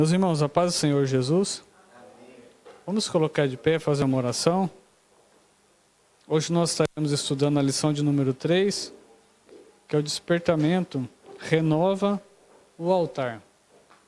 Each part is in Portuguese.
Meus irmãos, a paz do Senhor Jesus. Vamos colocar de pé e fazer uma oração. Hoje nós estaremos estudando a lição de número 3, que é o despertamento, renova o altar.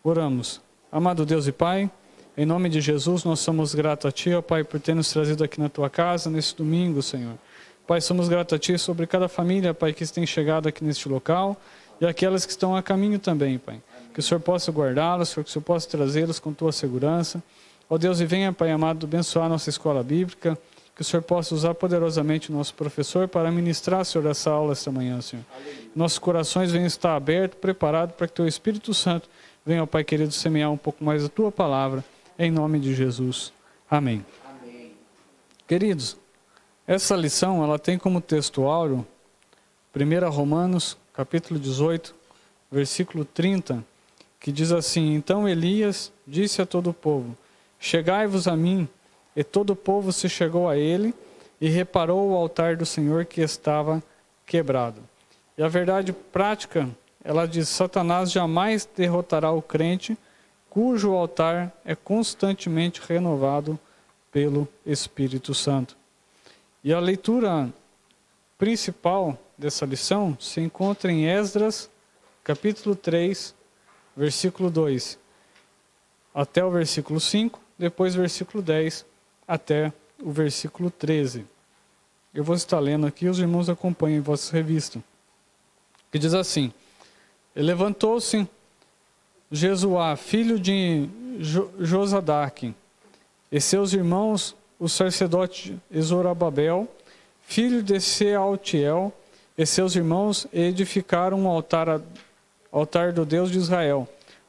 Oramos. Amado Deus e Pai, em nome de Jesus, nós somos gratos a Ti, ó Pai, por ter nos trazido aqui na Tua casa, nesse domingo, Senhor. Pai, somos gratos a Ti sobre cada família, Pai, que tem chegado aqui neste local e aquelas que estão a caminho também, Pai. Que o Senhor possa guardá-los, que o Senhor possa trazê-los com Tua segurança. Ó Deus, e venha, Pai amado, abençoar a nossa escola bíblica, que o Senhor possa usar poderosamente o nosso professor para ministrar, Senhor, essa aula esta manhã, Senhor. Nossos corações venham estar abertos, preparados para que Teu Espírito Santo venha, ó Pai querido, semear um pouco mais a Tua palavra, em nome de Jesus. Amém. Amém. Queridos, essa lição, ela tem como texto áureo 1 Romanos, capítulo 18, versículo 30, que diz assim: Então Elias disse a todo o povo: Chegai-vos a mim. E todo o povo se chegou a ele e reparou o altar do Senhor que estava quebrado. E a verdade prática, ela diz: Satanás jamais derrotará o crente cujo altar é constantemente renovado pelo Espírito Santo. E a leitura principal dessa lição se encontra em Esdras, capítulo 3, versículo 2, até o versículo 5, depois versículo 10, até o versículo 13. Eu vou estar lendo aqui, os irmãos acompanhem em vossa revista. Que diz assim: E levantou-se Jesuá, filho de Josadaque, e seus irmãos, o sacerdote Zorobabel, filho de Sealtiel, e seus irmãos, e edificaram um altar do Deus de Israel,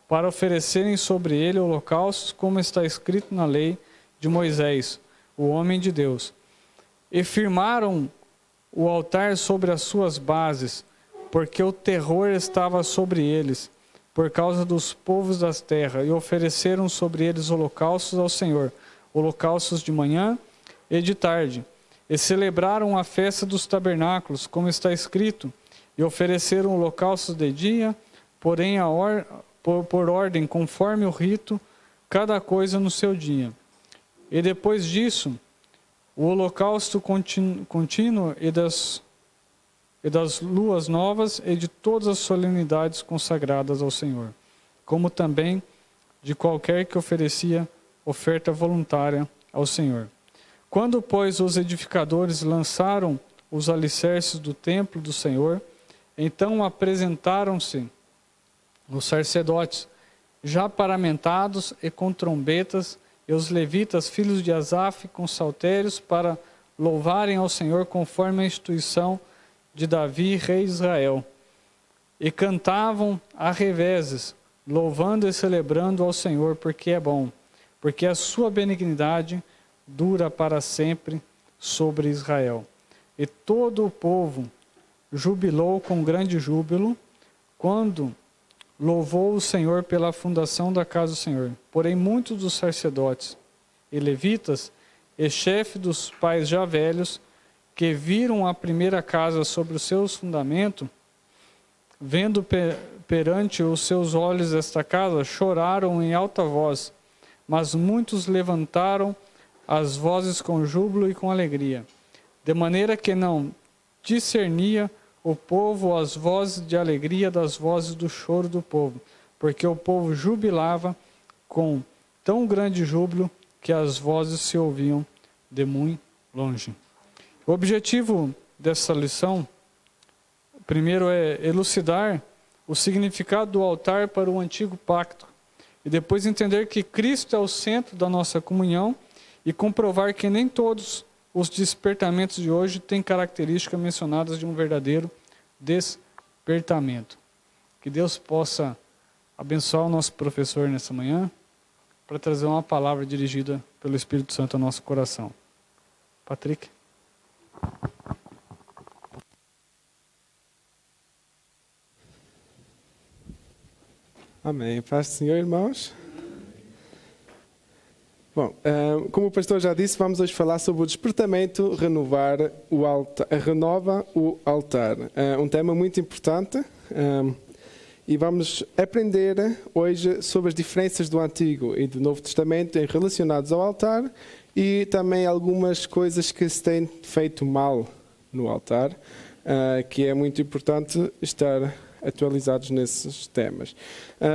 para oferecerem sobre ele holocaustos, como está escrito na lei de Moisés, o homem de Deus. E firmaram o altar sobre as suas bases, porque o terror estava sobre eles, por causa dos povos das terras, e ofereceram sobre eles holocaustos ao Senhor, holocaustos de manhã e de tarde. E celebraram a festa dos tabernáculos, como está escrito, e ofereceram holocaustos de dia, porém por ordem, conforme o rito, cada coisa no seu dia. E depois disso, o holocausto contínuo e das luas novas e de todas as solenidades consagradas ao Senhor, como também de qualquer que oferecia oferta voluntária ao Senhor. Quando, pois, os edificadores lançaram os alicerces do templo do Senhor, então apresentaram-se os sacerdotes, já paramentados e com trombetas, e os levitas, filhos de Asaf, com saltérios, para louvarem ao Senhor conforme a instituição de Davi, rei de Israel. E cantavam a revezes, louvando e celebrando ao Senhor, porque é bom, porque a sua benignidade dura para sempre sobre Israel. E todo o povo jubilou com grande júbilo, quando louvou o Senhor pela fundação da casa do Senhor. Porém, muitos dos sacerdotes e levitas, e chefe dos pais já velhos, que viram a primeira casa sobre os seus fundamentos, vendo perante os seus olhos esta casa, choraram em alta voz, mas muitos levantaram as vozes com júbilo e com alegria, de maneira que não discernia o povo as vozes de alegria das vozes do choro do povo, porque o povo jubilava com tão grande júbilo que as vozes se ouviam de muito longe. O objetivo dessa lição, primeiro, é elucidar o significado do altar para o antigo pacto, e depois entender que Cristo é o centro da nossa comunhão, e comprovar que nem todos os despertamentos de hoje têm características mencionadas de um verdadeiro despertamento. Que Deus possa abençoar o nosso professor nessa manhã, para trazer uma palavra dirigida pelo Espírito Santo ao nosso coração. Patrick. Amém. Paz do Senhor, irmãos. Bom, como o pastor já disse, vamos hoje falar sobre o despertamento, renova o altar. Um tema muito importante. e vamos aprender hoje sobre as diferenças do Antigo e do Novo Testamento relacionados ao altar e também algumas coisas que se têm feito mal no altar, que é muito importante estar atualizados nesses temas.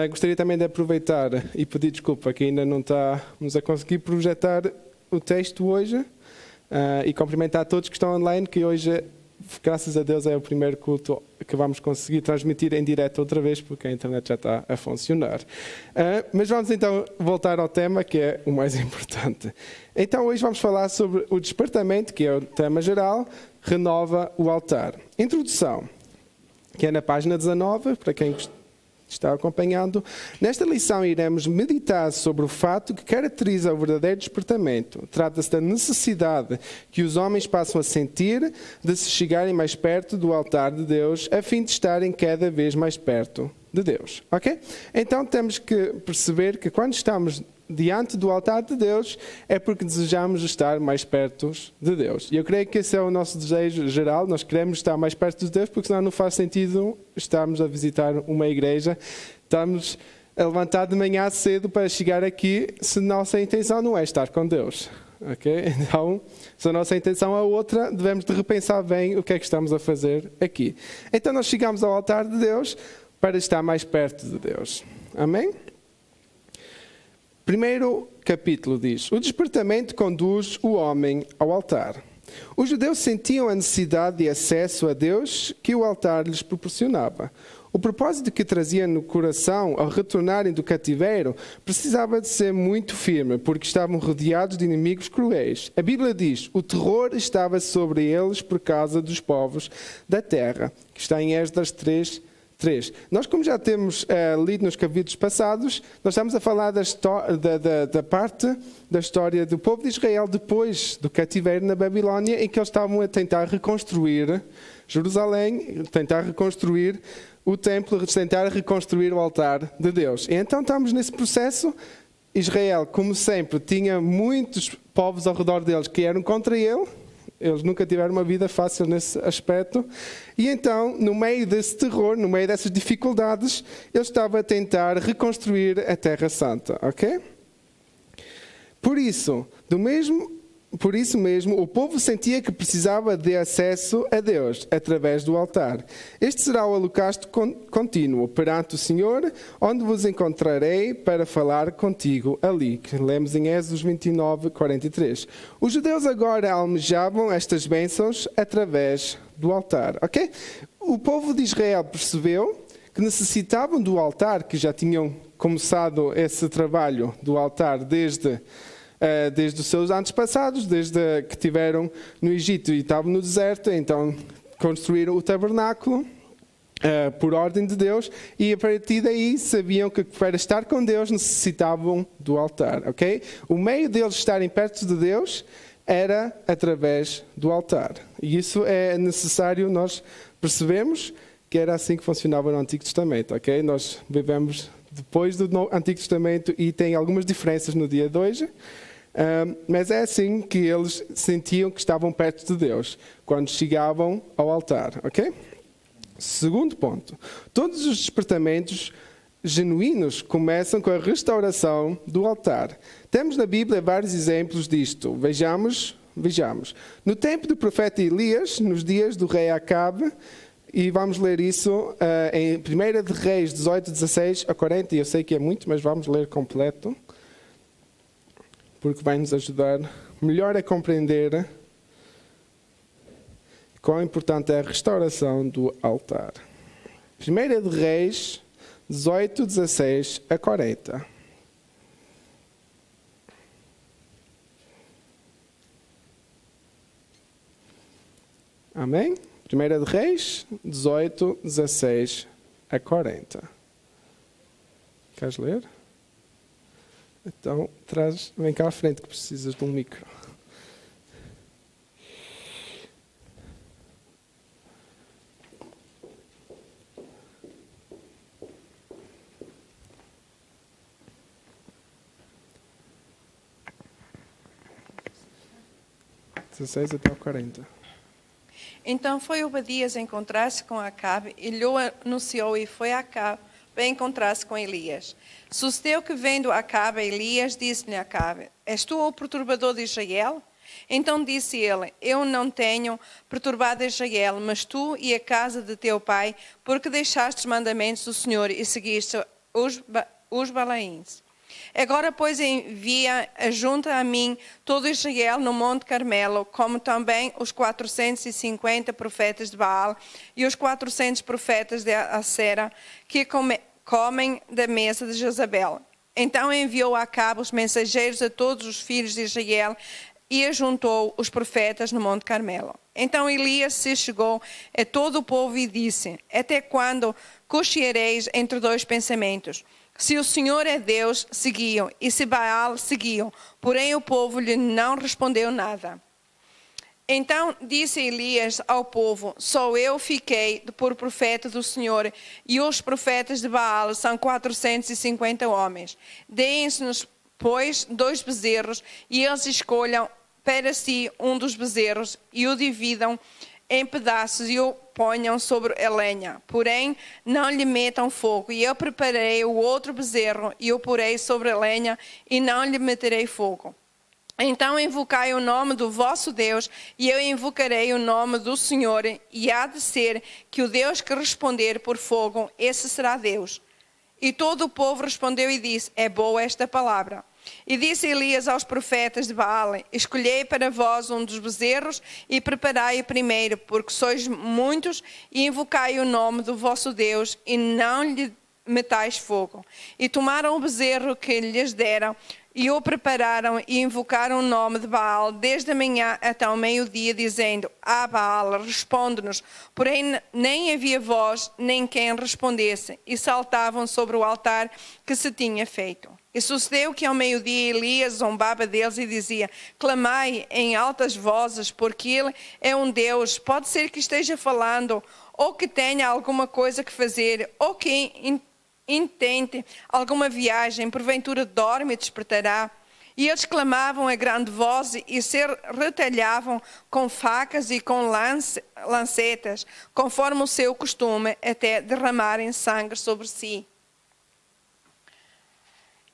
Gostaria também de aproveitar e pedir desculpa que ainda não estamos a conseguir projetar o texto hoje e cumprimentar todos que estão online, que hoje, graças a Deus, é o primeiro culto que vamos conseguir transmitir em direto outra vez, porque a internet já está a funcionar. Mas vamos então voltar ao tema, que é o mais importante. Então hoje vamos falar sobre o despertamento, que é o tema geral, renova o altar. Introdução, que é na página 19, para quem está acompanhando. Nesta lição iremos meditar sobre o fato que caracteriza o verdadeiro despertamento. Trata-se da necessidade que os homens passam a sentir de se chegarem mais perto do altar de Deus, a fim de estarem cada vez mais perto de Deus. Ok? Então temos que perceber que quando estamos diante do altar de Deus, é porque desejamos estar mais perto de Deus. E eu creio que esse é o nosso desejo geral. Nós queremos estar mais perto de Deus, porque senão não faz sentido estarmos a visitar uma igreja, estamos a levantar de manhã cedo para chegar aqui, se nossa intenção não é estar com Deus. Okay? Então, se a nossa intenção é outra, devemos de repensar bem o que é que estamos a fazer aqui. Então nós chegamos ao altar de Deus para estar mais perto de Deus. Amém? Primeiro capítulo diz: o despertamento conduz o homem ao altar. Os judeus sentiam a necessidade de acesso a Deus que o altar lhes proporcionava. O propósito que trazia no coração ao retornarem do cativeiro precisava de ser muito firme, porque estavam rodeados de inimigos cruéis. A Bíblia diz: o terror estava sobre eles por causa dos povos da terra, que está em Esdras 3. Nós, como já temos lido nos capítulos passados, nós estamos a falar da parte da história do povo de Israel depois do cativeiro na Babilónia, em que eles estavam a tentar reconstruir Jerusalém, tentar reconstruir o templo, tentar reconstruir o altar de Deus. E então estamos nesse processo. Israel, como sempre, tinha muitos povos ao redor deles que eram contra ele. Eles nunca tiveram uma vida fácil nesse aspecto. E então, no meio desse terror, no meio dessas dificuldades, ele estava a tentar reconstruir a Terra Santa. Ok? Por isso mesmo, o povo sentia que precisava de acesso a Deus através do altar. Este será o holocausto contínuo perante o Senhor, onde vos encontrarei para falar contigo ali, que lemos em Êxodo 29, 43. Os judeus agora almejavam estas bênçãos através do altar. Ok? O povo de Israel percebeu que necessitavam do altar, que já tinham começado esse trabalho do altar desde os seus antepassados, desde que estiveram no Egito e estavam no deserto, então construíram o tabernáculo por ordem de Deus, e a partir daí sabiam que para estar com Deus necessitavam do altar. Okay? O meio deles estarem perto de Deus era através do altar. E isso é necessário nós percebemos que era assim que funcionava no Antigo Testamento. Okay? Nós vivemos depois do Antigo Testamento e tem algumas diferenças no dia de hoje. Mas é assim que eles sentiam que estavam perto de Deus, quando chegavam ao altar. Ok? Segundo ponto. Todos os despertamentos genuínos começam com a restauração do altar. Temos na Bíblia vários exemplos disto. Vejamos. No tempo do profeta Elias, nos dias do rei Acabe, e vamos ler isso em 1 de Reis 18, 16 a 40. Eu sei que é muito, mas vamos ler completo, porque vai nos ajudar melhor a compreender quão importante é a restauração do altar. 1 de Reis 18, 16 a 40. Amém? 1 de Reis 18, 16 a 40. Queres ler? Então, vem cá à frente que precisas de um micro. (16 até ao 40). Então foi Obadias encontrar-se com Acabe e lhe anunciou, e foi Acabe encontrar-se com Elias. Sucedeu que, vendo Acabe, Elias disse-lhe a Acabe: És tu o perturbador de Israel? Então disse ele: Eu não tenho perturbado Israel, mas tu e a casa de teu pai, porque deixaste os mandamentos do Senhor e seguiste os Balaíns. Agora, pois, envia junto a mim todo Israel no Monte Carmelo, como também os 450 profetas de Baal e os 400 profetas de Acera, que comem da mesa de Jezabel. Então enviou a Acabe os mensageiros a todos os filhos de Israel e ajuntou os profetas no Monte Carmelo. Então Elias se chegou a todo o povo e disse: Até quando cocheareis entre dois pensamentos? Se o Senhor é Deus, seguiam, e se Baal, seguiam. Porém o povo lhe não respondeu nada. Então disse Elias ao povo: Só eu fiquei por profeta do Senhor, e os profetas de Baal são 450 homens. Deem-nos, pois, 2 bezerros, e eles escolham para si um dos bezerros, e o dividam em pedaços e o ponham sobre a lenha. Porém, não lhe metam fogo. E eu preparei o outro bezerro e o porei sobre a lenha, e não lhe meterei fogo. Então invocai o nome do vosso Deus, e eu invocarei o nome do Senhor, e há de ser que o Deus que responder por fogo, esse será Deus. E todo o povo respondeu e disse: É boa esta palavra. E disse Elias aos profetas de Baal: Escolhei para vós um dos bezerros e preparai-o primeiro, porque sois muitos, e invocai o nome do vosso Deus, e não lhe metais fogo. E tomaram o bezerro que lhes deram, e o prepararam e invocaram o nome de Baal desde a manhã até ao meio-dia, dizendo: Baal, responde-nos. Porém nem havia voz, nem quem respondesse, e saltavam sobre o altar que se tinha feito. E sucedeu que ao meio-dia Elias zombava deles e dizia: Clamai em altas vozes, porque ele é um Deus. Pode ser que esteja falando, ou que tenha alguma coisa que fazer, ou que intente alguma viagem, porventura dorme e despertará. E eles clamavam a grande voz e se retalhavam com facas e com lancetas, conforme o seu costume, até derramarem sangue sobre si.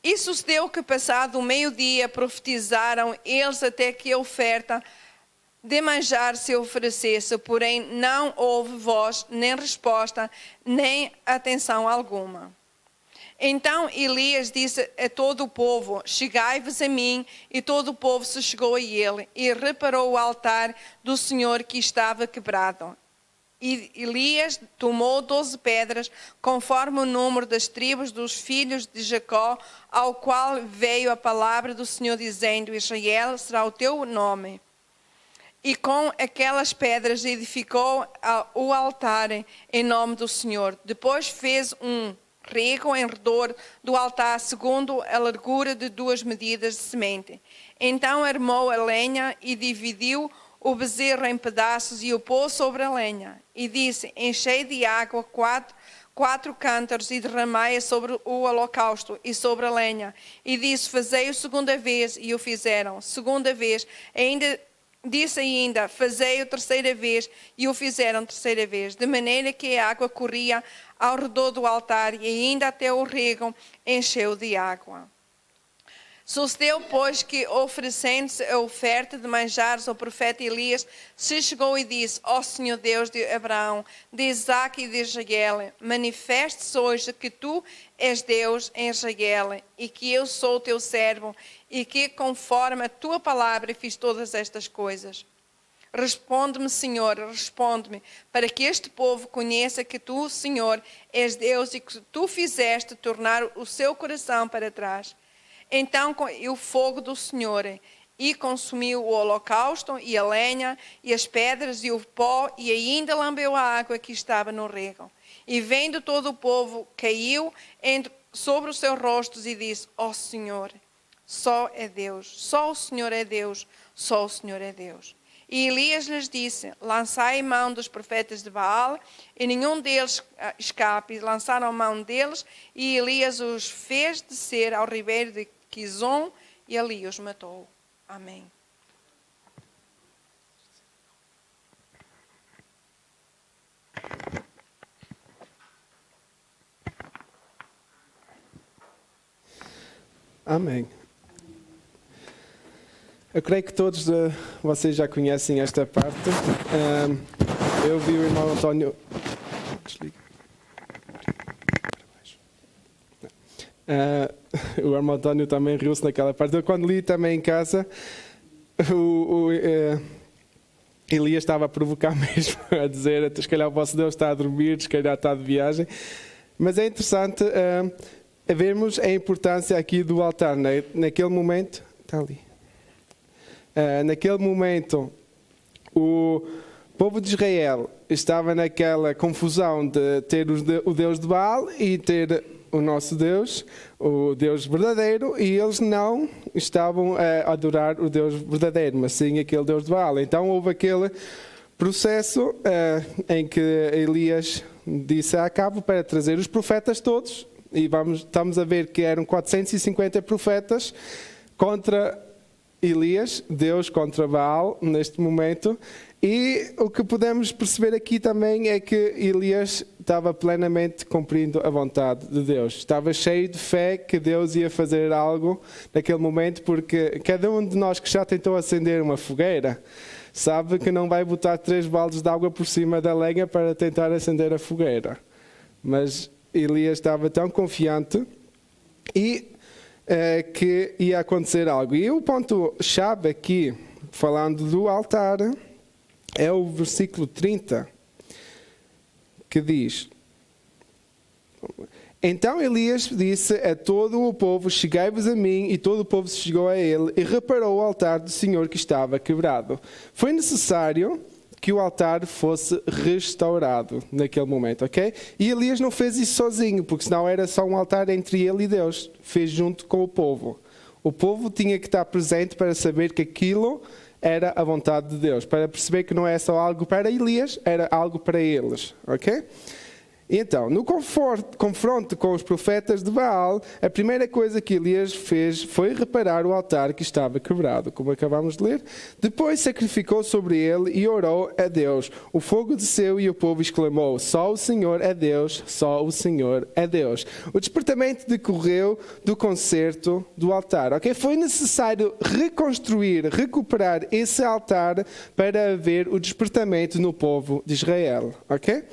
E sucedeu que, passado o meio-dia, profetizaram eles até que a oferta de manjar se oferecesse, porém não houve voz, nem resposta, nem atenção alguma. Então Elias disse a todo o povo: Chegai-vos a mim. E todo o povo se chegou a ele, e reparou o altar do Senhor que estava quebrado. E Elias tomou 12 pedras, conforme o número das tribos dos filhos de Jacó, ao qual veio a palavra do Senhor, dizendo: Israel será o teu nome. E com aquelas pedras edificou o altar em nome do Senhor. Depois fez um rego em redor do altar, segundo a largura de 2 medidas de semente. Então armou a lenha e dividiu o bezerro em pedaços e o pôs sobre a lenha. E disse: Enchei de água 4 cântaros e derramai-a sobre o holocausto e sobre a lenha. E disse: Fazei-o segunda vez. E o fizeram. Segunda vez. Disse ainda: Fazei-o terceira vez. E o fizeram terceira vez. De maneira que a água corria ao redor do altar, e ainda até o rego encheu de água. Sucedeu, pois, que, oferecendo-se a oferta de manjares ao profeta Elias, se chegou e disse: Ó Senhor Deus de Abraão, de Isaque e de Israel, manifeste-se hoje que tu és Deus em Israel, e que eu sou teu servo, e que, conforme a tua palavra, fiz todas estas coisas. Responde-me, Senhor, responde-me, para que este povo conheça que tu, Senhor, és Deus, e que tu fizeste tornar o seu coração para trás. Então caiu o fogo do Senhor e consumiu o holocausto e a lenha e as pedras e o pó, e ainda lambeu a água que estava no rego. E vendo todo o povo, caiu sobre os seus rostos e disse: Ó Senhor, só é Deus, só o Senhor é Deus, só o Senhor é Deus. E Elias lhes disse: Lançai mão dos profetas de Baal, e nenhum deles escape. E lançaram mão deles, e Elias os fez descer ao ribeiro de Quizon, e ali os matou. Amém. Amém. Eu creio que todos vocês já conhecem esta parte. Eu vi o irmão António... Desliga. O irmão António também riu-se naquela parte. Eu, quando li também em casa, Elias estava a provocar mesmo, a dizer, se calhar o vosso Deus está a dormir, se calhar está de viagem. Mas é interessante vermos a importância aqui do altar. Naquele momento... Está ali. Naquele momento, o povo de Israel estava naquela confusão de ter o Deus de Baal e ter o nosso Deus, o Deus verdadeiro, e eles não estavam a adorar o Deus verdadeiro, mas sim aquele Deus de Baal. Então houve aquele processo em que Elias disse a Acabe para trazer os profetas todos, e estamos a ver que eram 450 profetas contra Elias, Deus contra Baal neste momento, e o que podemos perceber aqui também é que Elias estava plenamente cumprindo a vontade de Deus. Estava cheio de fé que Deus ia fazer algo naquele momento, porque cada um de nós que já tentou acender uma fogueira sabe que não vai botar 3 baldes de água por cima da lenha para tentar acender a fogueira. Mas Elias estava tão confiante que ia acontecer algo. E o ponto-chave aqui, falando do altar, é o versículo 30, que diz: Então Elias disse a todo o povo, chegai-vos a mim, e todo o povo se chegou a ele, e reparou o altar do Senhor que estava quebrado. Foi necessário que o altar fosse restaurado naquele momento, ok? E Elias não fez isso sozinho, porque senão era só um altar entre ele e Deus. Fez junto com o povo. O povo tinha que estar presente para saber que aquilo era a vontade de Deus, para perceber que não é só algo para Elias, era algo para eles, ok? Então, no confronto com os profetas de Baal, a primeira coisa que Elias fez foi reparar o altar que estava quebrado, como acabamos de ler. Depois sacrificou sobre ele e orou a Deus. O fogo desceu e o povo exclamou: Só o Senhor é Deus, só o Senhor é Deus. O despertamento decorreu do concerto do altar. Okay? Foi necessário recuperar esse altar para haver o despertamento no povo de Israel. Ok?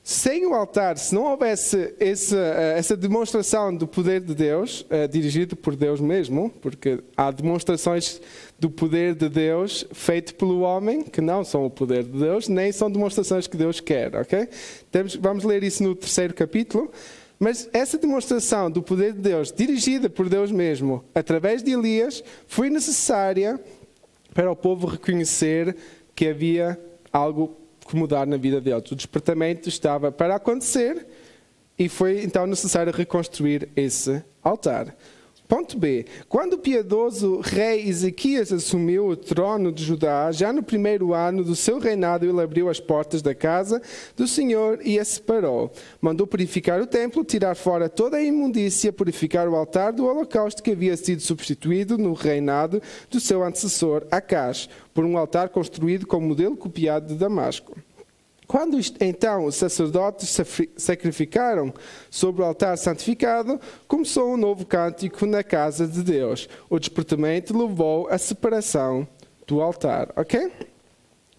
Sem o altar, se não houvesse essa demonstração do poder de Deus, dirigido por Deus mesmo, porque há demonstrações do poder de Deus feito pelo homem, que não são o poder de Deus, nem são demonstrações que Deus quer, ok? Vamos ler isso no 3º capítulo. Mas essa demonstração do poder de Deus, dirigida por Deus mesmo, através de Elias, foi necessária para o povo reconhecer que havia algo que mudar na vida deles. O despertamento estava para acontecer e foi então necessário reconstruir esse altar. Ponto B. Quando o piedoso rei Ezequias assumiu o trono de Judá, já no 1º ano do seu reinado, ele abriu as portas da casa do Senhor e a separou. Mandou purificar o templo, tirar fora toda a imundícia, purificar o altar do holocausto que havia sido substituído no reinado do seu antecessor Acaz, por um altar construído com modelo copiado de Damasco. Quando então os sacerdotes sacrificaram sobre o altar santificado, começou um novo cântico na casa de Deus. O despertamento levou à separação do altar. Ok?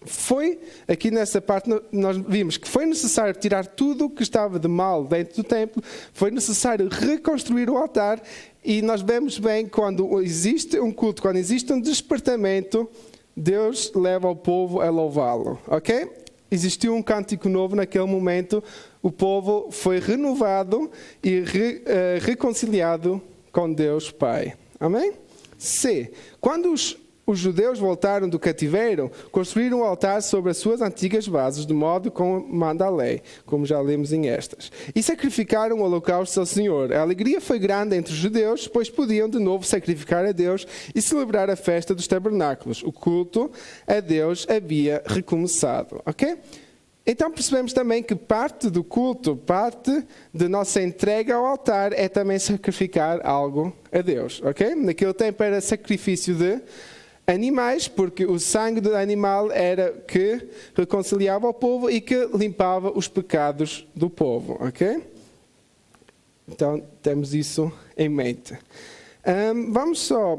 Foi, aqui nessa parte, nós vimos que foi necessário tirar tudo o que estava de mal dentro do templo, foi necessário reconstruir o altar, e nós vemos bem quando existe um culto, quando existe um despertamento, Deus leva o povo a louvá-lo. Ok? Existiu um cântico novo naquele momento, o povo foi renovado e reconciliado com Deus Pai. Amém? C. Quando os judeus voltaram do cativeiro, construíram um altar sobre as suas antigas bases, de modo como manda a lei, como já lemos em estas. E sacrificaram holocaustos ao Senhor. A alegria foi grande entre os judeus, pois podiam de novo sacrificar a Deus e celebrar a festa dos tabernáculos. O culto a Deus havia recomeçado. Ok? Então percebemos também que parte do culto, parte da nossa entrega ao altar é também sacrificar algo a Deus. Ok? Naquele tempo era sacrifício de animais, porque o sangue do animal era que reconciliava o povo e que limpava os pecados do povo, ok? Então, temos isso em mente. Vamos só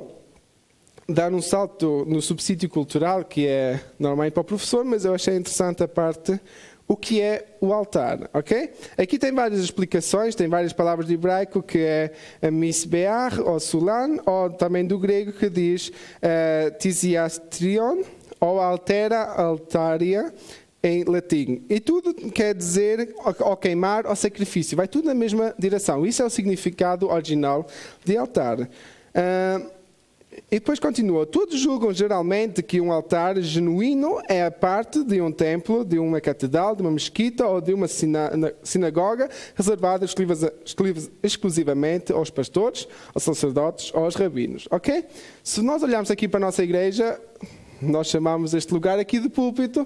dar um salto no subsídio cultural, que é normalmente para o professor, mas eu achei interessante a parte, o que é o altar, ok? Aqui tem várias explicações, tem várias palavras de hebraico, que é misbeach, ou sulan, ou também do grego, que diz tisiastrion, ou altera, altaria, em latim. E tudo quer dizer ao queimar, ao sacrifício. Vai tudo na mesma direção. Isso é o significado original de altar. E depois continua. Todos julgam geralmente que um altar genuíno é a parte de um templo, de uma catedral, de uma mesquita ou de uma sinagoga reservada exclusivamente aos pastores, aos sacerdotes ou aos rabinos. Ok? Se nós olharmos aqui para a nossa igreja, nós chamamos este lugar aqui de púlpito.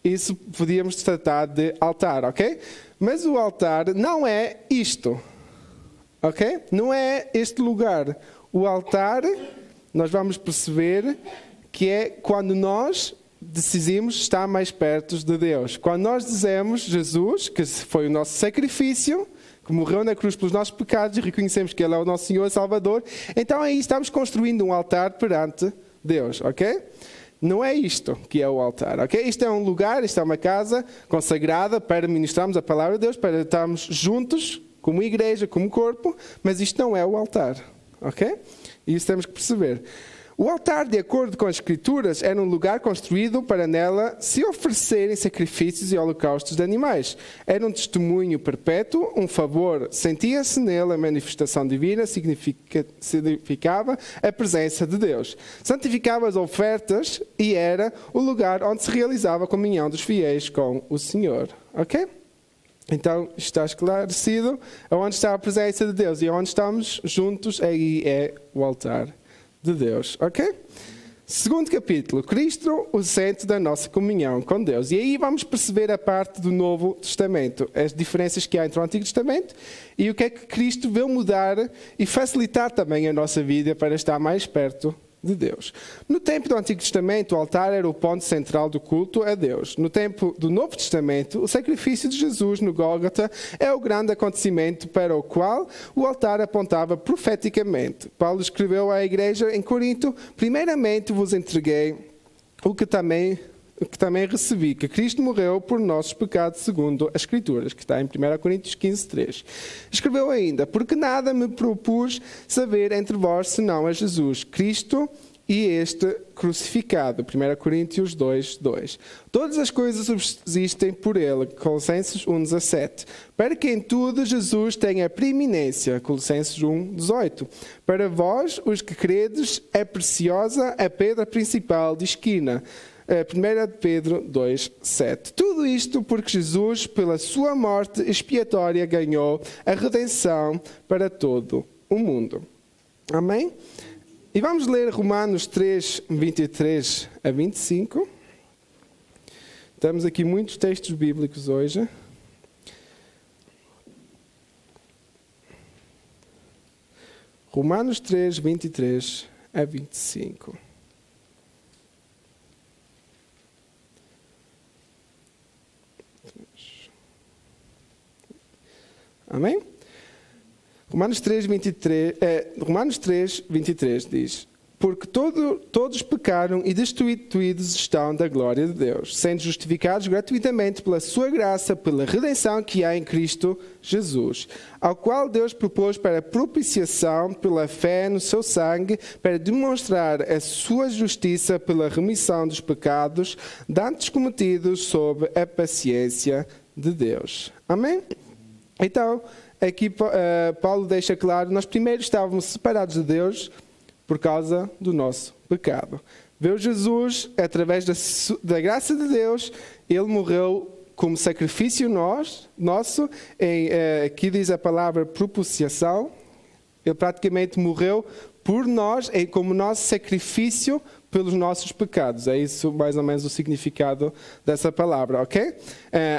Isso podíamos tratar de altar, ok? Mas o altar não é isto, ok? Não é este lugar. O altar, nós vamos perceber que é quando nós decidimos estar mais perto de Deus. Quando nós dizemos Jesus, que foi o nosso sacrifício, que morreu na cruz pelos nossos pecados e reconhecemos que Ele é o nosso Senhor e Salvador, então aí estamos construindo um altar perante Deus, ok? Não é isto que é o altar, ok? Isto é um lugar, isto é uma casa consagrada para ministrarmos a palavra de Deus, para estarmos juntos como igreja, como corpo, mas isto não é o altar, ok? E isso temos que perceber. O altar, de acordo com as Escrituras, era um lugar construído para nela se oferecerem sacrifícios e holocaustos de animais. Era um testemunho perpétuo, um favor. Sentia-se nele a manifestação divina, significava a presença de Deus. Santificava as ofertas e era o lugar onde se realizava a comunhão dos fiéis com o Senhor. Ok? Então, está esclarecido onde está a presença de Deus e onde estamos juntos, aí é o altar de Deus, ok? Segundo capítulo, Cristo, o centro da nossa comunhão com Deus. E aí vamos perceber a parte do Novo Testamento, as diferenças que há entre o Antigo Testamento e o que é que Cristo veio mudar e facilitar também a nossa vida para estar mais perto de Deus. No tempo do Antigo Testamento, o altar era o ponto central do culto a Deus. No tempo do Novo Testamento, o sacrifício de Jesus no Gólgota é o grande acontecimento para o qual o altar apontava profeticamente. Paulo escreveu à igreja em Corinto: primeiramente vos entreguei o que também recebi, que Cristo morreu por nossos pecados segundo as Escrituras, que está em 1 Coríntios 15:3. Escreveu ainda: porque nada me propus saber entre vós, senão a Jesus Cristo e este crucificado. 1 Coríntios 2:2. Todas as coisas subsistem por ele. Colossenses 1:17. Para que em tudo Jesus tenha preeminência. Colossenses 1:18. Para vós, os que credes, é preciosa a pedra principal de esquina. 1 Pedro 2:7. Tudo isto porque Jesus, pela sua morte expiatória, ganhou a redenção para todo o mundo. Amém? E vamos ler Romanos 3:23 a 25. Temos aqui muitos textos bíblicos hoje. Romanos 3:23 a 25. Amém? Romanos 3:23 diz: porque todos pecaram e destituídos estão da glória de Deus, sendo justificados gratuitamente pela sua graça, pela redenção que há em Cristo Jesus, ao qual Deus propôs para propiciação pela fé no seu sangue, para demonstrar a sua justiça pela remissão dos pecados dantes cometidos sob a paciência de Deus. Amém? Então, aqui Paulo deixa claro, nós primeiro estávamos separados de Deus por causa do nosso pecado. Veio Jesus, através da graça de Deus, Ele morreu como sacrifício nosso, aqui diz a palavra propiciação, Ele praticamente morreu por nós, como nosso sacrifício pelos nossos pecados. É isso mais ou menos o significado dessa palavra, ok?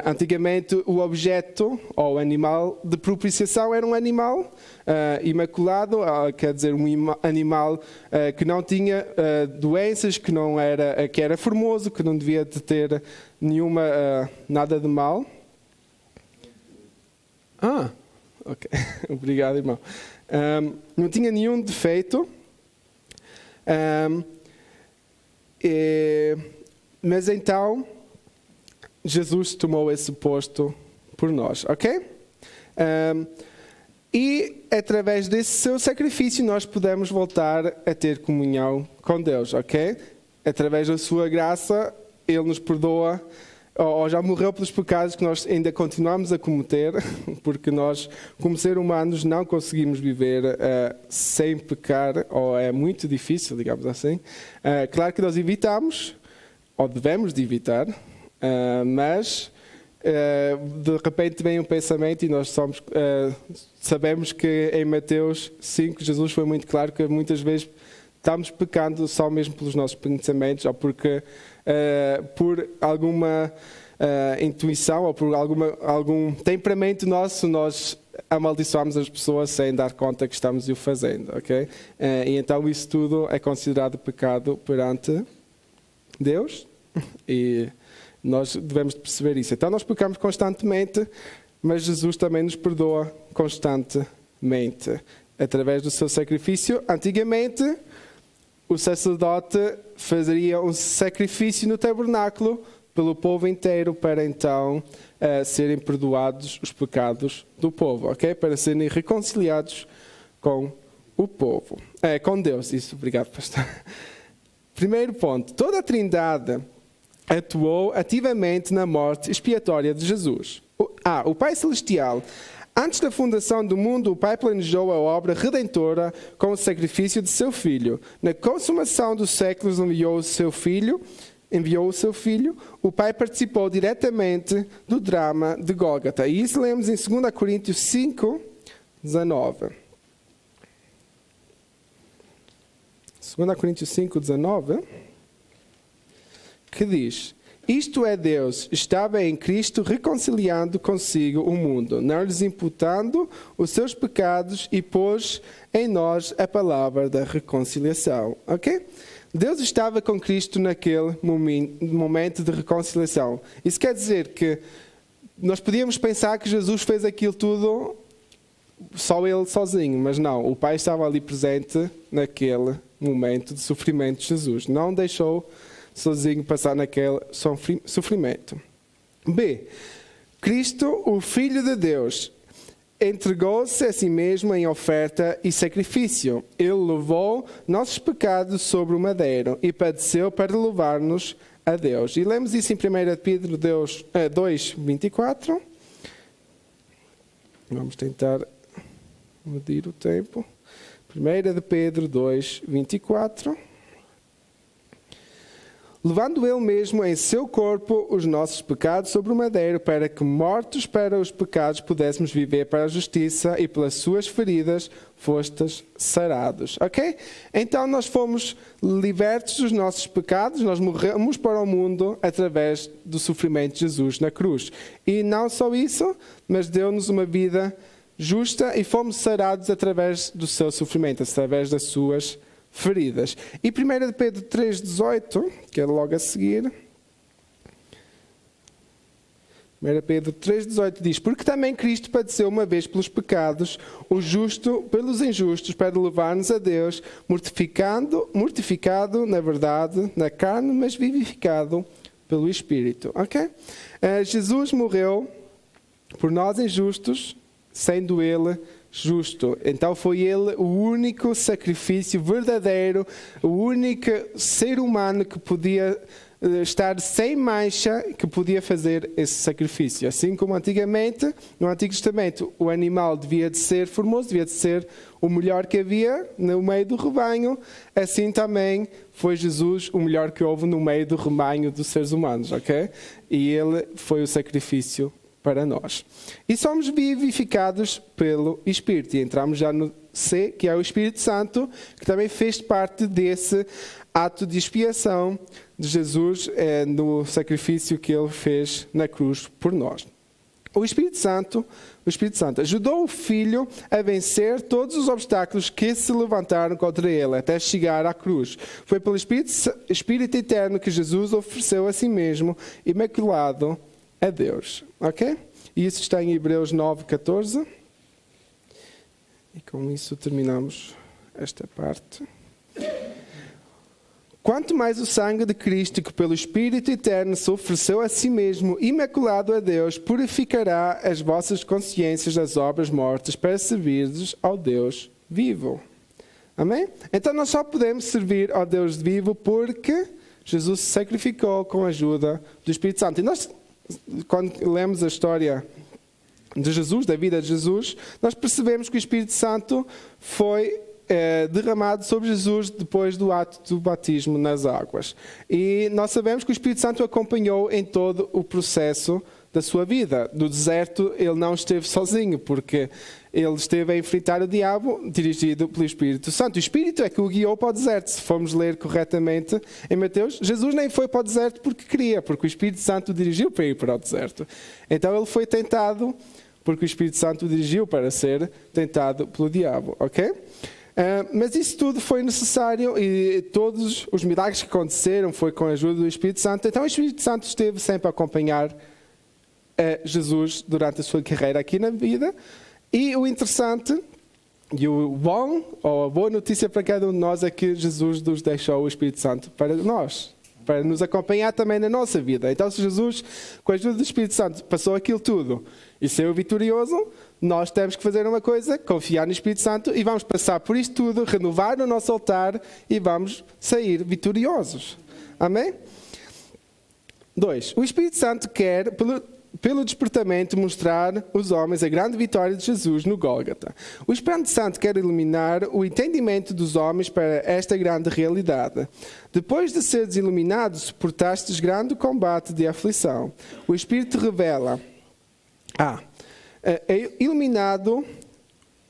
Antigamente o objeto ou animal de propiciação era um animal imaculado, quer dizer, um animal que não tinha doenças, que era formoso, que não devia de ter nada de mal. Ok. Obrigado, irmão. Não tinha nenhum defeito. Mas então, Jesus tomou esse posto por nós, ok? E através desse seu sacrifício nós podemos voltar a ter comunhão com Deus, ok? Através da sua graça, Ele nos perdoa, ou já morreu pelos pecados que nós ainda continuamos a cometer, porque nós, como seres humanos, não conseguimos viver sem pecar, ou é muito difícil, digamos assim. Claro que nós evitamos, ou devemos de evitar, mas de repente vem um pensamento e nós sabemos que em Mateus 5 Jesus foi muito claro que muitas vezes estamos pecando só mesmo pelos nossos pensamentos, ou porque por alguma intuição ou por algum temperamento nosso nós amaldiçoamos as pessoas sem dar conta que estamos o fazendo, ok? E então isso tudo é considerado pecado perante Deus e nós devemos perceber isso. Então nós pecamos constantemente, mas Jesus também nos perdoa constantemente através do seu sacrifício. Antigamente o sacerdote fazia um sacrifício no tabernáculo pelo povo inteiro para então serem perdoados os pecados do povo, ok? Para serem reconciliados com o povo, com Deus. Isso, obrigado, pastor. Primeiro ponto, toda a Trindade atuou ativamente na morte expiatória de Jesus. O Pai Celestial, antes da fundação do mundo, o Pai planejou a obra redentora com o sacrifício de seu Filho. Na consumação dos séculos enviou o seu Filho. O Pai participou diretamente do drama de Gólgota. E isso lemos em 2 Coríntios 5, 19. 2 Coríntios 5, 19, que diz: Isto é, Deus estava em Cristo reconciliando consigo o mundo, não lhes imputando os seus pecados e pôs em nós a palavra da reconciliação. Ok? Deus estava com Cristo naquele momento de reconciliação. Isso quer dizer que nós podíamos pensar que Jesus fez aquilo tudo só ele sozinho, mas não. O Pai estava ali presente naquele momento de sofrimento de Jesus. Não deixou sozinho passar naquele sofrimento. B. Cristo, o Filho de Deus, entregou-se a si mesmo em oferta e sacrifício. Ele levou nossos pecados sobre o madeiro e padeceu para levar-nos a Deus. E lemos isso em 1 Pedro 2, 24. Vamos tentar medir o tempo. 1 Pedro 2, 24. Levando ele mesmo em seu corpo os nossos pecados sobre o madeiro, para que, mortos para os pecados, pudéssemos viver para a justiça, e pelas suas feridas fostes sarados. Ok? Então nós fomos libertos dos nossos pecados, nós morremos para o mundo através do sofrimento de Jesus na cruz. E não só isso, mas deu-nos uma vida justa e fomos sarados através do seu sofrimento, através das suas feridas. E 1 Pedro 3,18, que é logo a seguir. 1 Pedro 3,18 diz: Porque também Cristo padeceu uma vez pelos pecados, o justo pelos injustos, para levar-nos a Deus, mortificado, na verdade, na carne, mas vivificado pelo Espírito. Ok? Jesus morreu por nós injustos, sendo Ele justo. Então foi Ele o único sacrifício verdadeiro, o único ser humano que podia estar sem mancha, que podia fazer esse sacrifício. Assim como antigamente, no Antigo Testamento, o animal devia de ser formoso, devia de ser o melhor que havia no meio do rebanho, assim também foi Jesus o melhor que houve no meio do rebanho dos seres humanos, ok? E Ele foi o sacrifício para nós. E somos vivificados pelo Espírito. E entramos já no C, que é o Espírito Santo, que também fez parte desse ato de expiação de Jesus no sacrifício que Ele fez na cruz por nós. O Espírito Santo ajudou o Filho a vencer todos os obstáculos que se levantaram contra Ele, até chegar à cruz. Foi pelo Espírito Eterno que Jesus ofereceu a si mesmo, imaculado, a Deus. Ok? E isso está em Hebreus 9, 14. E com isso terminamos esta parte. Quanto mais o sangue de Cristo, que pelo Espírito Eterno se ofereceu a si mesmo, imaculado a Deus, purificará as vossas consciências das obras mortas para servirdes ao Deus vivo. Amém? Então nós só podemos servir ao Deus vivo porque Jesus se sacrificou com a ajuda do Espírito Santo. E nós, quando lemos a história de Jesus, da vida de Jesus, nós percebemos que o Espírito Santo foi derramado sobre Jesus depois do ato do batismo nas águas. E nós sabemos que o Espírito Santo o acompanhou em todo o processo da sua vida. No deserto ele não esteve sozinho, porque ele esteve a enfrentar o diabo dirigido pelo Espírito Santo. O Espírito é que o guiou para o deserto. Se formos ler corretamente em Mateus, Jesus nem foi para o deserto porque queria, porque o Espírito Santo o dirigiu para ir para o deserto. Então ele foi tentado porque o Espírito Santo o dirigiu para ser tentado pelo diabo, ok? Mas isso tudo foi necessário e todos os milagres que aconteceram foi com a ajuda do Espírito Santo. Então o Espírito Santo esteve sempre a acompanhar Jesus durante a sua carreira aqui na vida. E o interessante e o bom, ou a boa notícia para cada um de nós é que Jesus nos deixou o Espírito Santo para nós, para nos acompanhar também na nossa vida. Então se Jesus, com a ajuda do Espírito Santo, passou aquilo tudo e saiu vitorioso, nós temos que fazer uma coisa, confiar no Espírito Santo e vamos passar por isto tudo, renovar o nosso altar e vamos sair vitoriosos. Amém? 2. O Espírito Santo quer, pelo despertamento, mostrar aos homens a grande vitória de Jesus no Gólgota. O Espírito Santo quer iluminar o entendimento dos homens para esta grande realidade. Depois de seres iluminados, suportastes grande combate de aflição. O Espírito revela...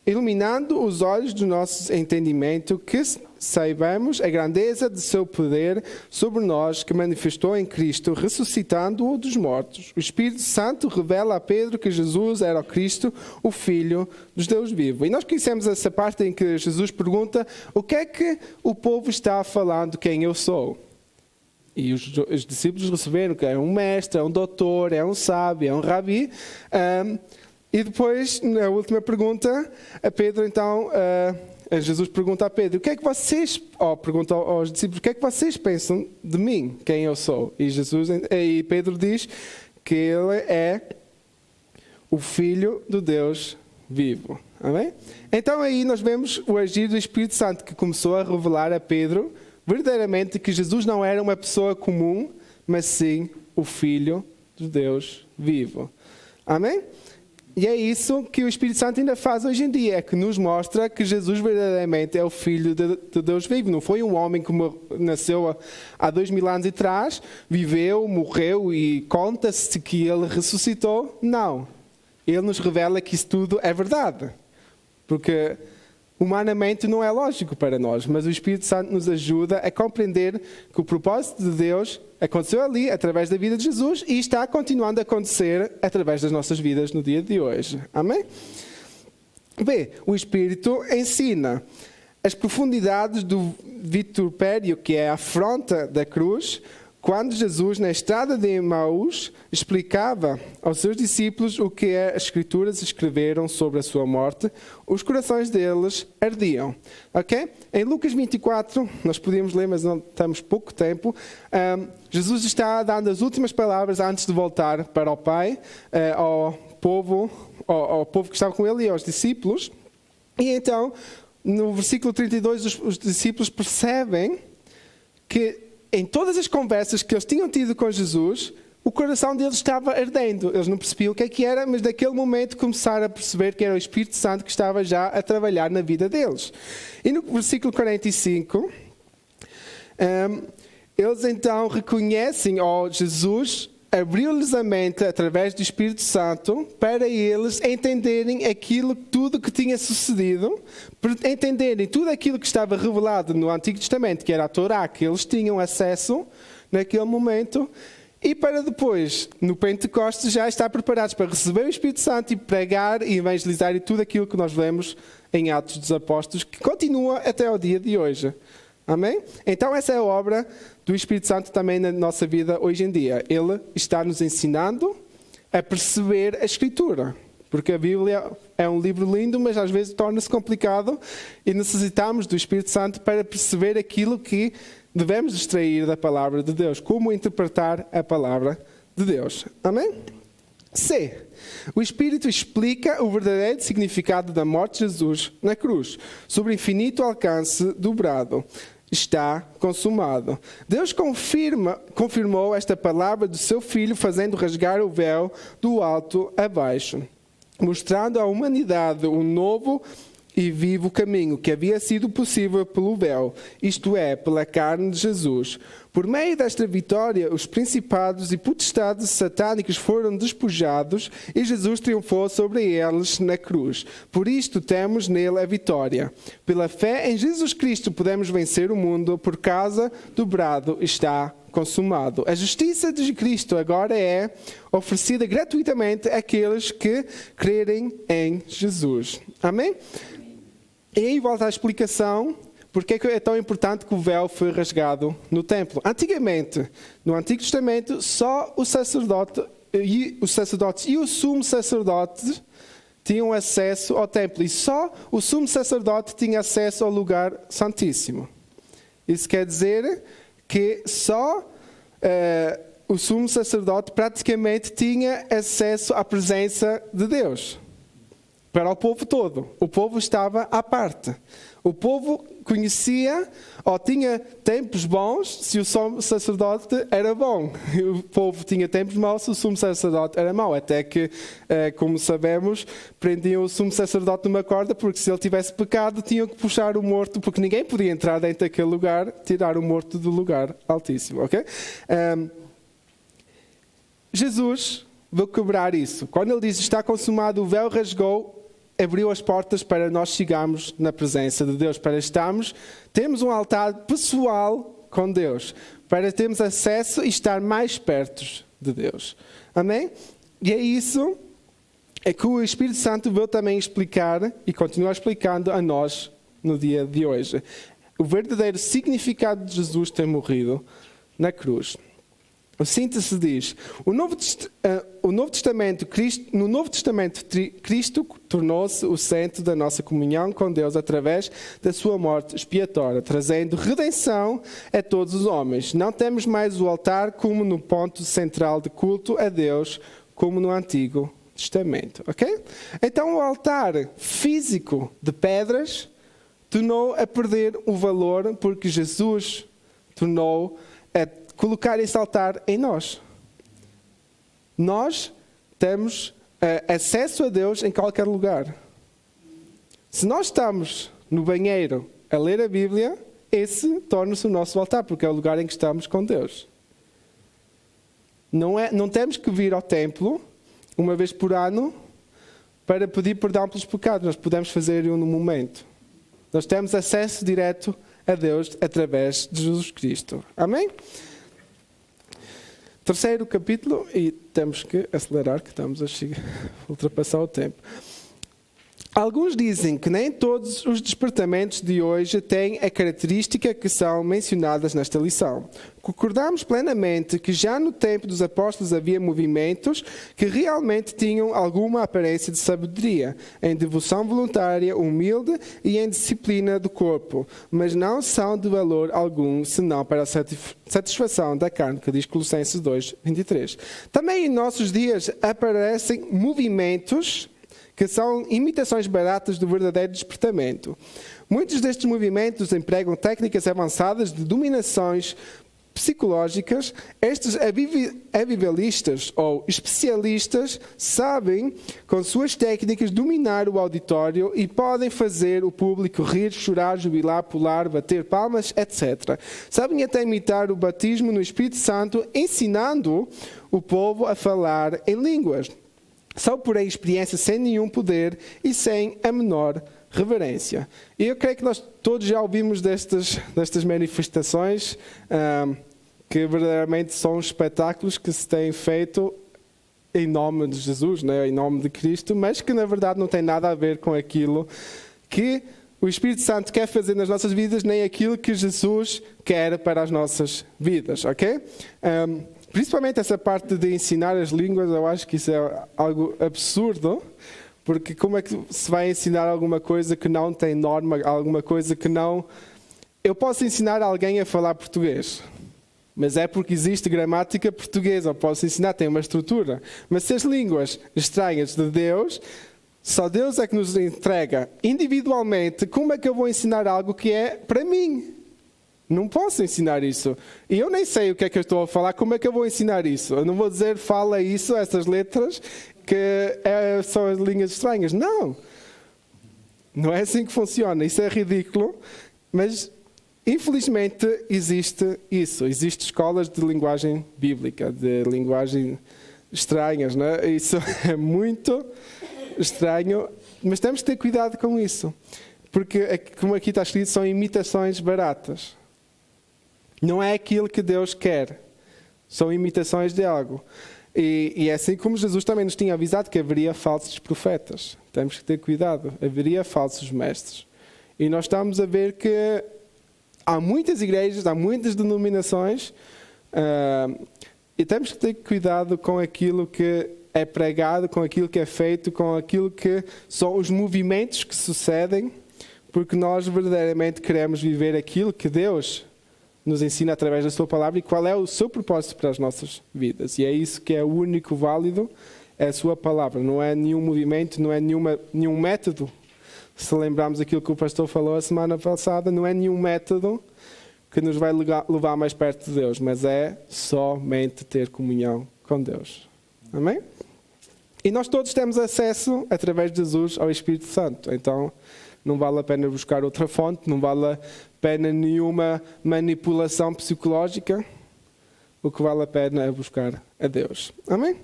iluminando os olhos do nosso entendimento, que saibamos a grandeza de seu poder sobre nós, que manifestou em Cristo, ressuscitando-o dos mortos. O Espírito Santo revela a Pedro que Jesus era o Cristo, o Filho dos Deus vivo. E nós conhecemos essa parte em que Jesus pergunta: o que é que o povo está falando quem eu sou? E os discípulos receberam que é um mestre, é um doutor, é um sábio, é um rabi. E depois, na última pergunta, a Pedro, então, Jesus pergunta a Pedro: o que é que vocês, pergunta aos discípulos, o que é que vocês pensam de mim, quem eu sou? E Pedro diz que ele é o Filho do Deus vivo. Amém? Então aí nós vemos o agir do Espírito Santo, que começou a revelar a Pedro verdadeiramente que Jesus não era uma pessoa comum, mas sim o Filho do Deus vivo. Amém? E é isso que o Espírito Santo ainda faz hoje em dia, é que nos mostra que Jesus verdadeiramente é o Filho de Deus vivo. Não foi um homem que nasceu há 2000 anos atrás, viveu, morreu e conta-se que ele ressuscitou. Não. Ele nos revela que isso tudo é verdade. Porque humanamente não é lógico para nós, mas o Espírito Santo nos ajuda a compreender que o propósito de Deus aconteceu ali, através da vida de Jesus, e está continuando a acontecer através das nossas vidas no dia de hoje. Amém? B. O Espírito ensina as profundidades do vitupério, que é a afronta da cruz, quando Jesus, na estrada de Emaús, explicava aos seus discípulos o que as Escrituras escreveram sobre a sua morte, os corações deles ardiam. Ok? Em Lucas 24, nós podíamos ler, mas não temos pouco tempo, Jesus está dando as últimas palavras antes de voltar para o Pai, ao povo que estava com ele e aos discípulos. E então, no versículo 32, os discípulos percebem que em todas as conversas que eles tinham tido com Jesus, o coração deles estava ardendo. Eles não percebiam o que é que era, mas naquele momento começaram a perceber que era o Espírito Santo que estava já a trabalhar na vida deles. E no versículo 45, eles então reconhecem, Jesus abriu-lhes a mente através do Espírito Santo para eles entenderem tudo que tinha sucedido, para entenderem tudo aquilo que estava revelado no Antigo Testamento, que era a Torá, que eles tinham acesso naquele momento, e para depois, no Pentecostes, já estar preparados para receber o Espírito Santo e pregar e evangelizar e tudo aquilo que nós vemos em Atos dos Apóstolos, que continua até ao dia de hoje. Amém? Então essa é a obra do Espírito Santo também na nossa vida hoje em dia. Ele está nos ensinando a perceber a Escritura, porque a Bíblia é um livro lindo, mas às vezes torna-se complicado e necessitamos do Espírito Santo para perceber aquilo que devemos extrair da palavra de Deus, como interpretar a palavra de Deus. Amém? C. O Espírito explica o verdadeiro significado da morte de Jesus na cruz, sobre o infinito alcance do brado. Está consumado. Deus confirmou esta palavra do seu Filho, fazendo rasgar o véu do alto a baixo, mostrando à humanidade um novo e vivo caminho que havia sido possível pelo véu, isto é, pela carne de Jesus. Por meio desta vitória, os principados e potestades satânicos foram despojados e Jesus triunfou sobre eles na cruz. Por isto temos nele a vitória. Pela fé em Jesus Cristo podemos vencer o mundo, por causa do brado está consumado. A justiça de Cristo agora é oferecida gratuitamente àqueles que crerem em Jesus. Amém? E aí volta a explicação porque é tão importante que o véu foi rasgado no templo. Antigamente, no Antigo Testamento, só os sacerdotes e o sumo sacerdote tinham acesso ao templo. E só o sumo sacerdote tinha acesso ao lugar santíssimo. Isso quer dizer que só o sumo sacerdote praticamente tinha acesso à presença de Deus. Para o povo todo. O povo estava à parte. O povo conhecia ou tinha tempos bons se o sumo sacerdote era bom. O povo tinha tempos maus se o sumo sacerdote era mau. Até que, como sabemos, prendiam o sumo sacerdote numa corda, porque se ele tivesse pecado, tinham que puxar o morto, porque ninguém podia entrar dentro daquele lugar, tirar o morto do lugar altíssimo. Okay? Jesus veio quebrar isso. Quando ele diz está consumado, o véu rasgou, abriu as portas para nós chegarmos na presença de Deus, para termos um altar pessoal com Deus, para termos acesso e estar mais perto de Deus. Amém? E é isso que o Espírito Santo veio também explicar e continua explicando a nós no dia de hoje. O verdadeiro significado de Jesus ter morrido na cruz. O síntese diz, no Novo Testamento, Cristo tornou-se o centro da nossa comunhão com Deus através da sua morte expiatória, trazendo redenção a todos os homens. Não temos mais o altar como no ponto central de culto a Deus, como no Antigo Testamento. Okay? Então o altar físico de pedras tornou a perder o valor porque Jesus tornou a colocar esse altar em nós. Nós temos acesso a Deus em qualquer lugar. Se nós estamos no banheiro a ler a Bíblia, esse torna-se o nosso altar, porque é o lugar em que estamos com Deus. Não temos que vir ao templo uma vez por ano para pedir perdão pelos pecados. Nós podemos fazer no momento. Nós temos acesso direto a Deus através de Jesus Cristo. Amém? Terceiro capítulo, e temos que acelerar, que estamos a ultrapassar o tempo. Alguns dizem que nem todos os despertamentos de hoje têm a característica que são mencionadas nesta lição. Concordamos plenamente que já no tempo dos apóstolos havia movimentos que realmente tinham alguma aparência de sabedoria, em devoção voluntária, humilde e em disciplina do corpo, mas não são de valor algum, senão para a satisfação da carne, que diz Colossenses 2:23. Também em nossos dias aparecem movimentos que são imitações baratas do verdadeiro despertamento. Muitos destes movimentos empregam técnicas avançadas de dominações psicológicas. Estes avivalistas ou especialistas sabem, com suas técnicas, dominar o auditório e podem fazer o público rir, chorar, jubilar, pular, bater palmas, etc. Sabem até imitar o batismo no Espírito Santo, ensinando o povo a falar em línguas. São, porém, experiências sem nenhum poder e sem a menor reverência. E eu creio que nós todos já ouvimos destas manifestações, que verdadeiramente são espetáculos que se têm feito em nome de Jesus, né? Em nome de Cristo, mas que na verdade não tem nada a ver com aquilo que o Espírito Santo quer fazer nas nossas vidas, nem aquilo que Jesus quer para as nossas vidas, ok? Principalmente essa parte de ensinar as línguas, eu acho que isso é algo absurdo, Porque como é que se vai ensinar alguma coisa que não tem norma, alguma coisa que não... Eu posso ensinar alguém a falar português, mas é porque existe gramática portuguesa. Eu posso ensinar, tem uma estrutura. Mas se as línguas estranhas de Deus, só Deus é que nos entrega individualmente, como é que eu vou ensinar algo que é para mim? Não posso ensinar isso. E eu nem sei o que é que eu estou a falar, como é que eu vou ensinar isso? Eu não vou dizer, fala isso, essas letras, que são as linhas estranhas. Não. Não é assim que funciona. Isso é ridículo. Mas, infelizmente, existe isso. Existem escolas de linguagem bíblica, de linguagem estranhas, não é? Isso é muito estranho. Mas temos que ter cuidado com isso. Porque, como aqui está escrito, são imitações baratas. Não é aquilo que Deus quer. São imitações de algo. E é assim como Jesus também nos tinha avisado que haveria falsos profetas. Temos que ter cuidado. Haveria falsos mestres. E nós estamos a ver que há muitas igrejas, há muitas denominações, e temos que ter cuidado com aquilo que é pregado, com aquilo que é feito, com aquilo que são os movimentos que sucedem, porque nós verdadeiramente queremos viver aquilo que Deus nos ensina através da sua palavra e qual é o seu propósito para as nossas vidas. E é isso que é o único válido, é a sua palavra. Não é nenhum movimento, não é nenhum método. Se lembrarmos aquilo que o pastor falou a semana passada, não é nenhum método que nos vai levar mais perto de Deus, mas é somente ter comunhão com Deus. Amém? E nós todos temos acesso, através de Jesus, ao Espírito Santo. Então, não vale a pena buscar outra fonte, não vale a pena nenhuma manipulação psicológica. O que vale a pena é buscar a Deus. Amém?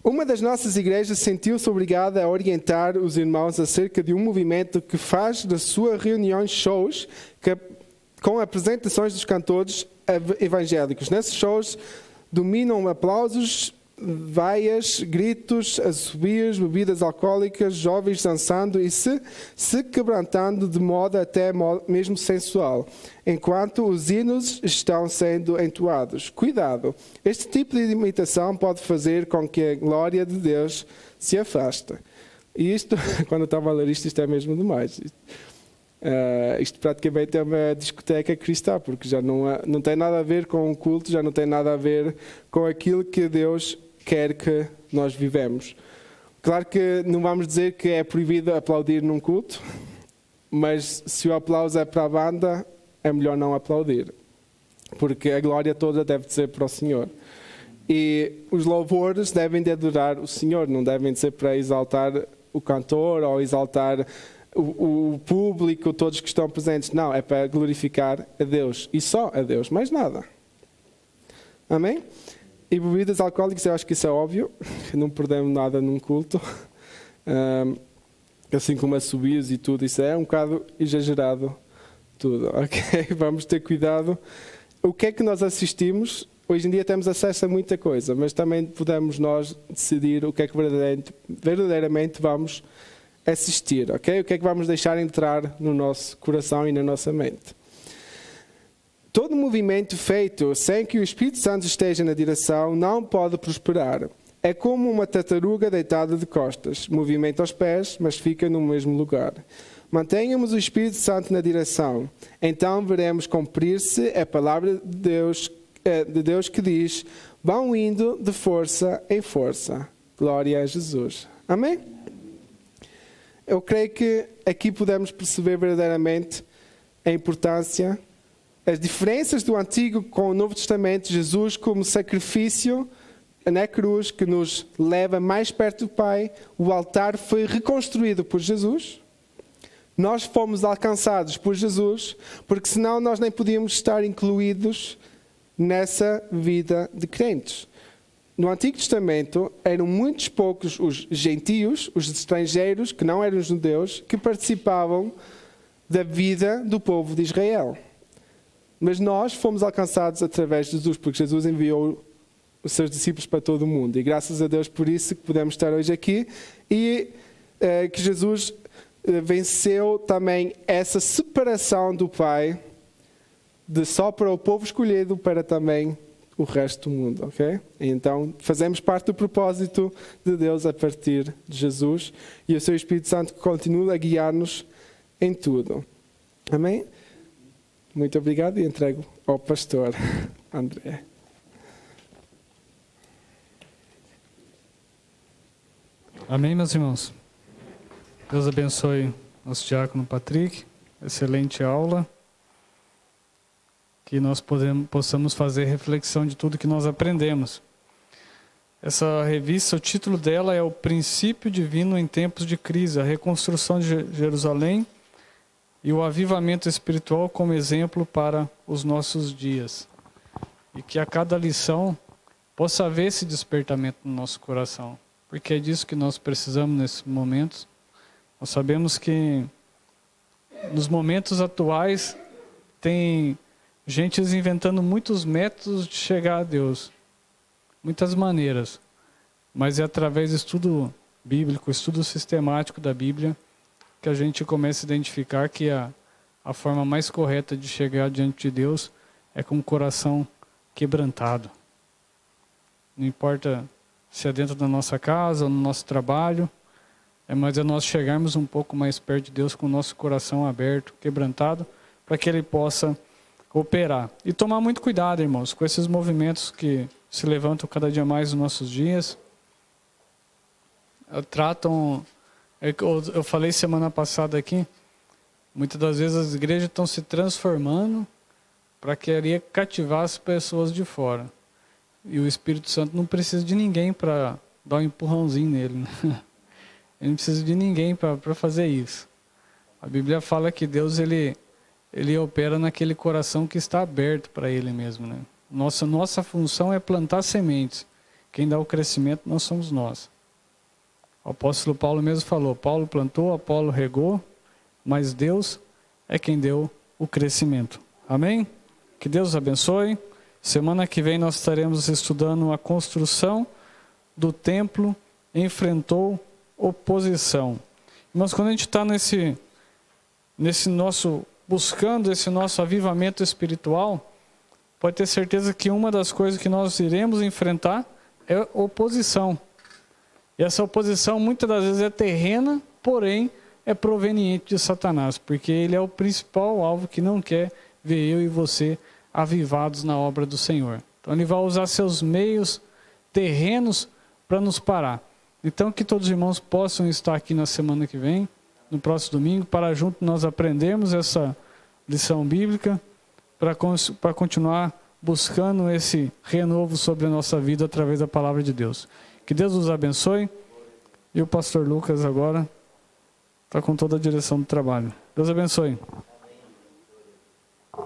Uma das nossas igrejas sentiu-se obrigada a orientar os irmãos acerca de um movimento que faz das suas reuniões shows com apresentações dos cantores evangélicos. Nesses shows dominam aplausos, vaias, gritos, assobios, bebidas alcoólicas, jovens dançando e se quebrantando de modo até mesmo sensual, enquanto os hinos estão sendo entoados. Cuidado! Este tipo de imitação pode fazer com que a glória de Deus se afaste. E isto, quando eu estava a ler isto é mesmo demais. Isto praticamente é uma discoteca cristã, porque já não tem nada a ver com o culto, já não tem nada a ver com aquilo que Deus quer que nós vivemos. Claro que não vamos dizer que é proibido aplaudir num culto, mas se o aplauso é para a banda, é melhor não aplaudir, porque a glória toda deve ser para o Senhor. E os louvores devem de adorar o Senhor, não devem de ser para exaltar o cantor ou exaltar o público, todos que estão presentes. Não, é para glorificar a Deus e só a Deus, mais nada. Amém? E bebidas alcoólicas, eu acho que isso é óbvio, não perdemos nada num culto, assim como assobios e tudo, isso é um bocado exagerado tudo, ok? Vamos ter cuidado. O que é que nós assistimos? Hoje em dia temos acesso a muita coisa, mas também podemos nós decidir o que é que verdadeiramente vamos assistir, ok? O que é que vamos deixar entrar no nosso coração e na nossa mente. Todo movimento feito sem que o Espírito Santo esteja na direção não pode prosperar. É como uma tartaruga deitada de costas. Movimenta os pés, mas fica no mesmo lugar. Mantenhamos o Espírito Santo na direção. Então veremos cumprir-se a palavra de Deus que diz: vão indo de força em força. Glória a Jesus. Amém? Eu creio que aqui podemos perceber verdadeiramente a importância, as diferenças do Antigo com o Novo Testamento. Jesus como sacrifício na cruz que nos leva mais perto do Pai. O altar foi reconstruído por Jesus. Nós fomos alcançados por Jesus, porque senão nós nem podíamos estar incluídos nessa vida de crentes. No Antigo Testamento eram muitos poucos os gentios, os estrangeiros, que não eram judeus, que participavam da vida do povo de Israel. Mas nós fomos alcançados através de Jesus, porque Jesus enviou os seus discípulos para todo o mundo. E graças a Deus por isso que podemos estar hoje aqui. E que Jesus venceu também essa separação do Pai, de só para o povo escolhido, para também o resto do mundo, ok? Então, fazemos parte do propósito de Deus a partir de Jesus e o seu Espírito Santo continua a guiar-nos em tudo. Amém? Muito obrigado e entrego ao pastor André. Amém, meus irmãos? Deus abençoe nosso diácono Patrick. Excelente aula. Que nós possamos fazer reflexão de tudo que nós aprendemos. Essa revista, o título dela é O Princípio Divino em Tempos de Crise, a reconstrução de Jerusalém e o avivamento espiritual como exemplo para os nossos dias. E que a cada lição possa haver esse despertamento no nosso coração, porque é disso que nós precisamos nesses momentos. Nós sabemos que nos momentos atuais tem gente inventando muitos métodos de chegar a Deus, muitas maneiras, mas é através do estudo bíblico, estudo sistemático da Bíblia, que a gente começa a identificar que a forma mais correta de chegar diante de Deus é com o coração quebrantado. Não importa se é dentro da nossa casa ou no nosso trabalho, mas é nós chegarmos um pouco mais perto de Deus com o nosso coração aberto, quebrantado, para que Ele possa operar. E tomar muito cuidado, irmãos, com esses movimentos que se levantam cada dia mais nos nossos dias. Eu falei semana passada aqui, muitas das vezes as igrejas estão se transformando para querer cativar as pessoas de fora. E o Espírito Santo não precisa de ninguém para dar um empurrãozinho nele, né? Ele não precisa de ninguém para fazer isso. A Bíblia fala que Deus ele opera naquele coração que está aberto para Ele mesmo, né? Nossa função é plantar sementes. Quem dá o crescimento não somos nós. O apóstolo Paulo mesmo falou, Paulo plantou, Apolo regou, mas Deus é quem deu o crescimento. Amém? Que Deus abençoe. Semana que vem nós estaremos estudando a construção do templo enfrentou oposição. Mas quando a gente está buscando esse nosso avivamento espiritual, pode ter certeza que uma das coisas que nós iremos enfrentar é oposição. E essa oposição muitas das vezes é terrena, porém é proveniente de Satanás, porque ele é o principal alvo que não quer ver eu e você avivados na obra do Senhor. Então ele vai usar seus meios terrenos para nos parar. Então que todos os irmãos possam estar aqui na semana que vem, no próximo domingo, para juntos nós aprendermos essa lição bíblica, para continuar buscando esse renovo sobre a nossa vida através da palavra de Deus. Que Deus nos abençoe. E o pastor Lucas agora está com toda a direção do trabalho. Deus abençoe.